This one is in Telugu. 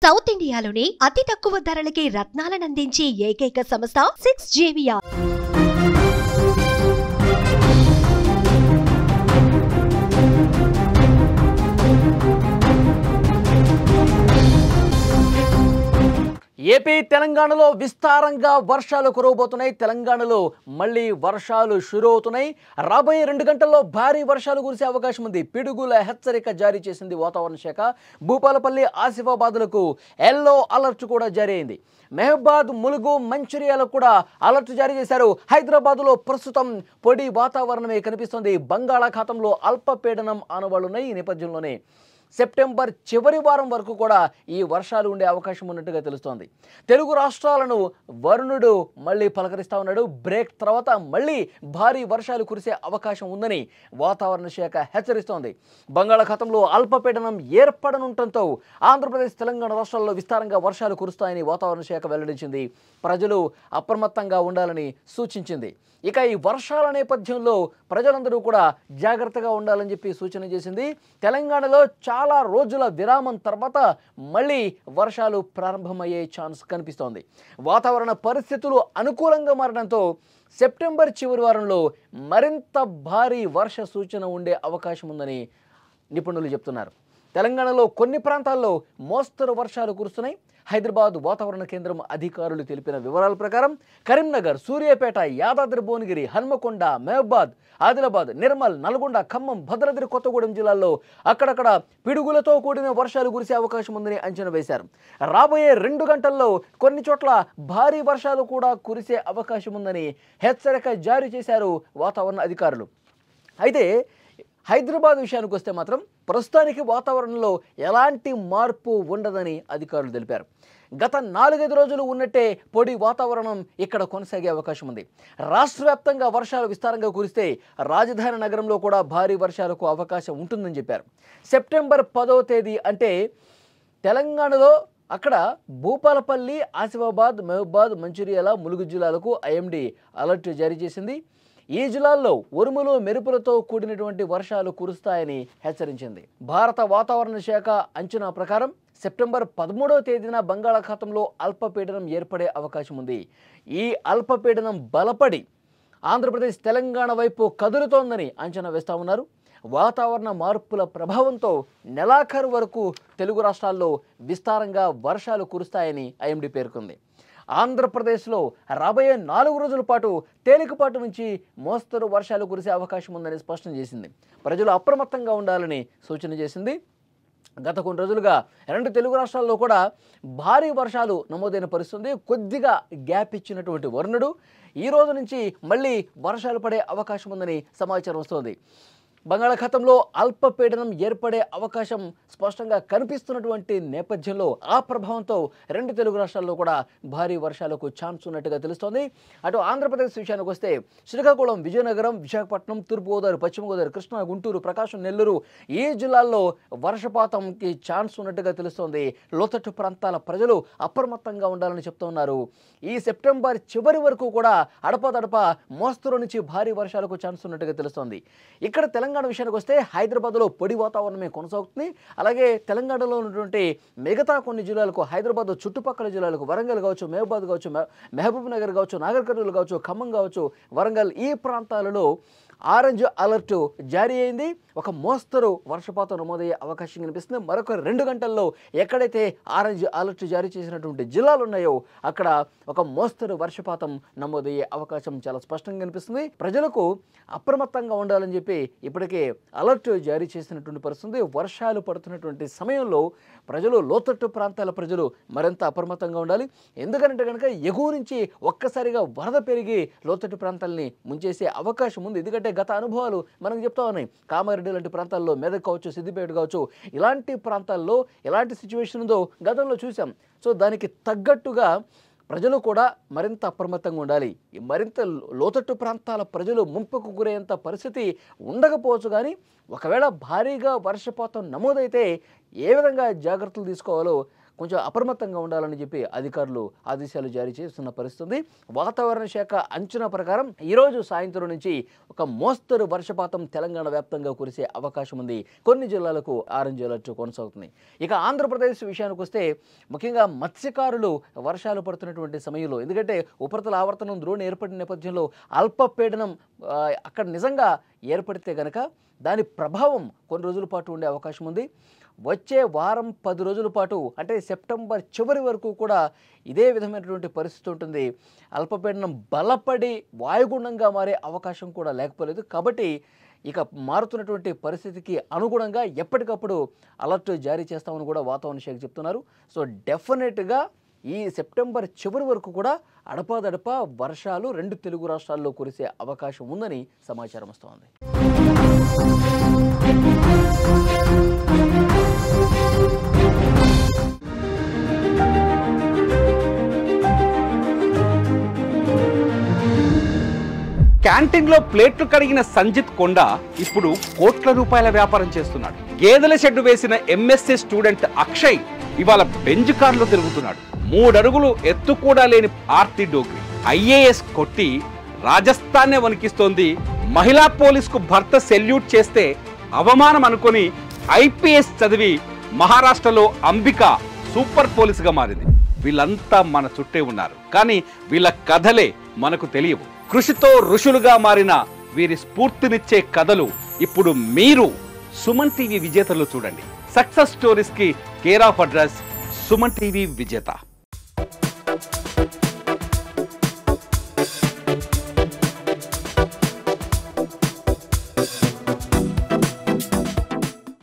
సౌత్ ఇండియాలోనే అతి తక్కువ ధరలకి రత్నాలనందించే ఏకైక సంస్థ 6JVR. ఏపీ తెలంగాణలో విస్తారంగా వర్షాలు కురవబోతున్నాయి. తెలంగాణలో మళ్ళీ వర్షాలు షురూ అవుతున్నాయి. రాబోయే 2 గంటల్లో భారీ వర్షాలు కురిసే అవకాశం ఉంది. పిడుగుల హెచ్చరిక జారీ చేసింది వాతావరణ శాఖ. భూపాలపల్లి, ఆసిఫాబాద్లకు ఎల్లో అలర్ట్ కూడా జారీ అయింది. మహబూబాద్, ములుగు, మంచిర్యాలకు కూడా అలర్ట్ జారీ చేశారు. హైదరాబాద్లో ప్రస్తుతం పొడి వాతావరణమే కనిపిస్తుంది. బంగాళాఖాతంలో అల్పపీడనం ఆనవాళ్లున్నాయి. ఈ నేపథ్యంలోనే సెప్టెంబర్ చివరి వారం వరకు కూడా ఈ వర్షాలు ఉండే అవకాశం ఉన్నట్టుగా తెలుస్తోంది. తెలుగు రాష్ట్రాలను వరుణుడు మళ్ళీ పలకరిస్తా ఉన్నాడు. బ్రేక్ తర్వాత మళ్ళీ భారీ వర్షాలు కురిసే అవకాశం ఉందని వాతావరణ శాఖ హెచ్చరిస్తోంది. బంగాళాఖాతంలో అల్పపీడనం ఏర్పడనుండటంతో ఆంధ్రప్రదేశ్, తెలంగాణ రాష్ట్రాల్లో విస్తారంగా వర్షాలు కురుస్తాయని వాతావరణ శాఖ వెల్లడించింది. ప్రజలు అప్రమత్తంగా ఉండాలని సూచించింది. ఇక ఈ వర్షాల నేపథ్యంలో ప్రజలందరూ కూడా జాగ్రత్తగా ఉండాలని చెప్పి సూచన చేసింది. తెలంగాణలో చాలా రోజుల విరామం తర్వాత మళ్ళీ వర్షాలు ప్రారంభమయ్యే ఛాన్స్ కనిపిస్తోంది. వాతావరణ పరిస్థితులు అనుకూలంగా మారడంతో సెప్టెంబర్ చివరి వారంలో మరింత భారీ వర్ష సూచన ఉండే అవకాశం ఉందని నిపుణులు చెప్తున్నారు. తెలంగాణలో కొన్ని ప్రాంతాల్లో మోస్తరు వర్షాలు కురుస్తున్నాయి. హైదరాబాద్ వాతావరణ కేంద్రం అధికారులు తెలిపిన వివరాల ప్రకారం కరీంనగర్, సూర్యాపేట, యాదాద్రి భువనగిరి, హన్మకొండ, మహబూబాద్, ఆదిలాబాద్, నిర్మల్, నల్గొండ, ఖమ్మం, భద్రాద్రి కొత్తగూడెం జిల్లాల్లో అక్కడక్కడ పిడుగులతో కూడిన వర్షాలు కురిసే అవకాశం ఉందని అంచనా వేశారు. రాబోయే 2 గంటల్లో కొన్ని చోట్ల భారీ వర్షాలు కూడా కురిసే అవకాశం ఉందని హెచ్చరిక జారీ చేశారు వాతావరణ అధికారులు. అయితే హైదరాబాద్ విషయానికి వస్తే మాత్రం ప్రస్తుతానికి వాతావరణంలో ఎలాంటి మార్పు ఉండదని అధికారులు తెలిపారు. గత 4-5 రోజులు ఉన్నట్టే పొడి వాతావరణం ఇక్కడ కొనసాగే అవకాశం ఉంది. రాష్ట్ర వ్యాప్తంగా వర్షాలు విస్తారంగా కురిస్తే రాజధాని నగరంలో కూడా భారీ వర్షాలకు అవకాశం ఉంటుందని చెప్పారు. సెప్టెంబర్ 10వ తేదీ అంటే తెలంగాణలో అక్కడ భూపాలపల్లి, ఆసిఫాబాద్, మహబూబాద్, మంచిర్యాల, ములుగు జిల్లాలకు ఐఎండీ అలర్ట్ జారీ చేసింది. ఈ జిల్లాల్లో ఉరుములు, మెరుపులతో కూడినటువంటి వర్షాలు కురుస్తాయని హెచ్చరించింది. భారత వాతావరణ శాఖ అంచనా ప్రకారం సెప్టెంబర్ 13వ తేదీన బంగాళాఖాతంలో అల్పపీడనం ఏర్పడే అవకాశం ఉంది. ఈ అల్పపీడనం బలపడి ఆంధ్రప్రదేశ్, తెలంగాణ వైపు కదులుతోందని అంచనా వేస్తా ఉన్నారు. వాతావరణ మార్పుల ప్రభావంతో నెలాఖరు వరకు తెలుగు రాష్ట్రాల్లో విస్తారంగా వర్షాలు కురుస్తాయని ఐఎండీ పేర్కొంది. ఆంధ్రప్రదేశ్లో రాబోయే 4 రోజుల పాటు తేలికపాటు నుంచి మోస్తరు వర్షాలు కురిసే అవకాశం ఉందని స్పష్టం చేసింది. ప్రజలు అప్రమత్తంగా ఉండాలని సూచన చేసింది. గత కొన్ని రోజులుగా 2 తెలుగు రాష్ట్రాల్లో కూడా భారీ వర్షాలు నమోదైన పరిస్థితుంది. కొద్దిగా గ్యాప్ ఇచ్చినటువంటి వరుణుడు ఈ రోజు నుంచి మళ్ళీ వర్షాలు పడే అవకాశం ఉందని సమాచారం వస్తోంది. బంగాళాఖాతంలో అల్పపీడనం ఏర్పడే అవకాశం స్పష్టంగా కనిపిస్తున్నటువంటి నేపథ్యంలో ఆ ప్రభావంతో 2 తెలుగు రాష్ట్రాల్లో కూడా భారీ వర్షాలకు ఛాన్స్ ఉన్నట్టుగా తెలుస్తోంది. అటు ఆంధ్రప్రదేశ్ విషయానికి వస్తే శ్రీకాకుళం, విజయనగరం, విశాఖపట్నం, తూర్పుగోదావరి, పశ్చిమ గోదావరి, కృష్ణా, గుంటూరు, ప్రకాశం, నెల్లూరు ఈ జిల్లాల్లో వర్షపాతంకి ఛాన్స్ ఉన్నట్టుగా తెలుస్తోంది. లోతట్టు ప్రాంతాల ప్రజలు అప్రమత్తంగా ఉండాలని చెప్తున్నారు. ఈ సెప్టెంబర్ చివరి వరకు కూడా అడపాదడప మోస్తరు నుంచి భారీ వర్షాలకు ఛాన్స్ ఉన్నట్టుగా తెలుస్తోంది. ఇక్కడ తెలంగాణ విషయానికి వస్తే హైదరాబాద్లో పొడి వాతావరణమే కొనసాగుతుంది. అలాగే తెలంగాణలో ఉన్నటువంటి మిగతా కొన్ని జిల్లాలకు, హైదరాబాద్ చుట్టుపక్కల జిల్లాలకు, వరంగల్ కావచ్చు, మహబూబాద్ కావచ్చు, మహబూబ్ నగర్ కావచ్చు, నాగర్ కర్నూలు కావచ్చు, ఖమ్మం కావచ్చు, వరంగల్ ఈ ప్రాంతాలలో ఆరెంజ్ అలర్ట్ జారీ అయింది. ఒక మోస్తరు వర్షపాతం నమోదయ్యే అవకాశం కనిపిస్తుంది. మరొక 2 గంటల్లో ఎక్కడైతే ఆరెంజ్ అలర్ట్ జారీ చేసినటువంటి జిల్లాలు ఉన్నాయో అక్కడ ఒక మోస్తరు వర్షపాతం నమోదయ్యే అవకాశం చాలా స్పష్టంగా కనిపిస్తుంది. ప్రజలకు అప్రమత్తంగా ఉండాలని చెప్పి ఇప్పటికే అలర్ట్ జారీ చేసినటువంటి పరిస్థితి. వర్షాలు పడుతున్నటువంటి సమయంలో ప్రజలు, లోతట్టు ప్రాంతాల ప్రజలు మరింత అప్రమత్తంగా ఉండాలి. ఎందుకంటే కనుక ఎగువ నుంచి ఒక్కసారిగా వరద పెరిగి లోతట్టు ప్రాంతాలని ముంచేసే అవకాశం ఉంది. ఎందుకంటే గత అనుభవాలు మనకు చెప్తా ఉన్నాయి. కామారెడ్డి లాంటి ప్రాంతాల్లో, మెదక్ కావచ్చు, సిద్దిపేట కావచ్చు, ఇలాంటి ప్రాంతాల్లో ఎలాంటి సిచ్యువేషన్ ఉందో గతంలో చూసాం. సో దానికి తగ్గట్టుగా ప్రజలు కూడా మరింత అప్రమత్తంగా ఉండాలి. మరింత లోతట్టు ప్రాంతాల ప్రజలు ముంపుకు గురయ్యేంత పరిస్థితి ఉండకపోవచ్చు, కానీ ఒకవేళ భారీగా వర్షపాతం నమోదైతే ఏ విధంగా జాగ్రత్తలు తీసుకోవాలో కొంచెం అప్రమత్తంగా ఉండాలని చెప్పి అధికారులు ఆదేశాలు జారీ చేస్తున్న పరిస్థితి. వాతావరణ శాఖ అంచనా ప్రకారం ఈరోజు సాయంత్రం నుంచి ఒక మోస్తరు వర్షపాతం తెలంగాణ వ్యాప్తంగా కురిసే అవకాశం ఉంది. కొన్ని జిల్లాలకు ఆరెంజ్ అలర్ట్ కొనసాగుతుంది. ఇక ఆంధ్రప్రదేశ్ విషయానికి వస్తే ముఖ్యంగా మత్స్యకారులు వర్షాలు పడుతున్నటువంటి సమయంలో, ఎందుకంటే ఉపరితల ఆవర్తనం ద్రోణి ఏర్పడిన నేపథ్యంలో అల్పపీడనం అక్కడ నిజంగా ఏర్పడితే గనక దాని ప్రభావం కొన్ని రోజుల పాటు ఉండే అవకాశం ఉంది. వచ్చే వారం 10 రోజుల పాటు అంటే సెప్టెంబర్ చివరి వరకు కూడా ఇదే విధమైనటువంటి పరిస్థితి ఉంటుంది. అల్పపీడనం బలపడి వాయుగుండంగా మారే అవకాశం కూడా లేకపోలేదు. కాబట్టి ఇక మారుతున్నటువంటి పరిస్థితికి అనుగుణంగా ఎప్పటికప్పుడు అలర్ట్ జారీ చేస్తామని కూడా వాతావరణ శాఖ చెప్తున్నారు. సో డెఫినెట్గా ఈ సెప్టెంబర్ చివరి వరకు కూడా అడపాదడపా వర్షాలు 2 తెలుగు రాష్ట్రాల్లో కురిసే అవకాశం ఉందని సమాచారం వస్తోంది. క్యాంటీన్లో ప్లేట్లు కడిగిన సంజిత్ కొండ ఇప్పుడు కోట్ల రూపాయల వ్యాపారం చేస్తున్నాడు. గేదెల షెడ్డు వేసిన ఎంఎస్సీ స్టూడెంట్ అక్షయ్ ఇవాళ బెంజ్ కార్లో తిరుగుతున్నాడు. 3 అడుగులు ఎత్తు కూడా లేని ఆర్తి డోగ్రి ఐఏఎస్ కొట్టి రాజస్థాన్నే వణికిస్తోంది. మహిళా పోలీసుకు భర్త సెల్యూట్ చేస్తే అవమానం అనుకొని ఐపీఎస్ చదివి మహారాష్ట్రలో అంబిక సూపర్ పోలీసుగా మారింది. వీళ్ళంతా మన చుట్టే ఉన్నారు, కానీ వీళ్ళ కథలే మనకు తెలియవు. కృషితో ఋషులుగా మారిన వీరి స్ఫూర్తినిచ్చే కథలు ఇప్పుడు మీరు సుమన్ టీవీ విజేతలు చూడండి. సక్సెస్ స్టోరీస్ కి care of address Suman TV విజేత.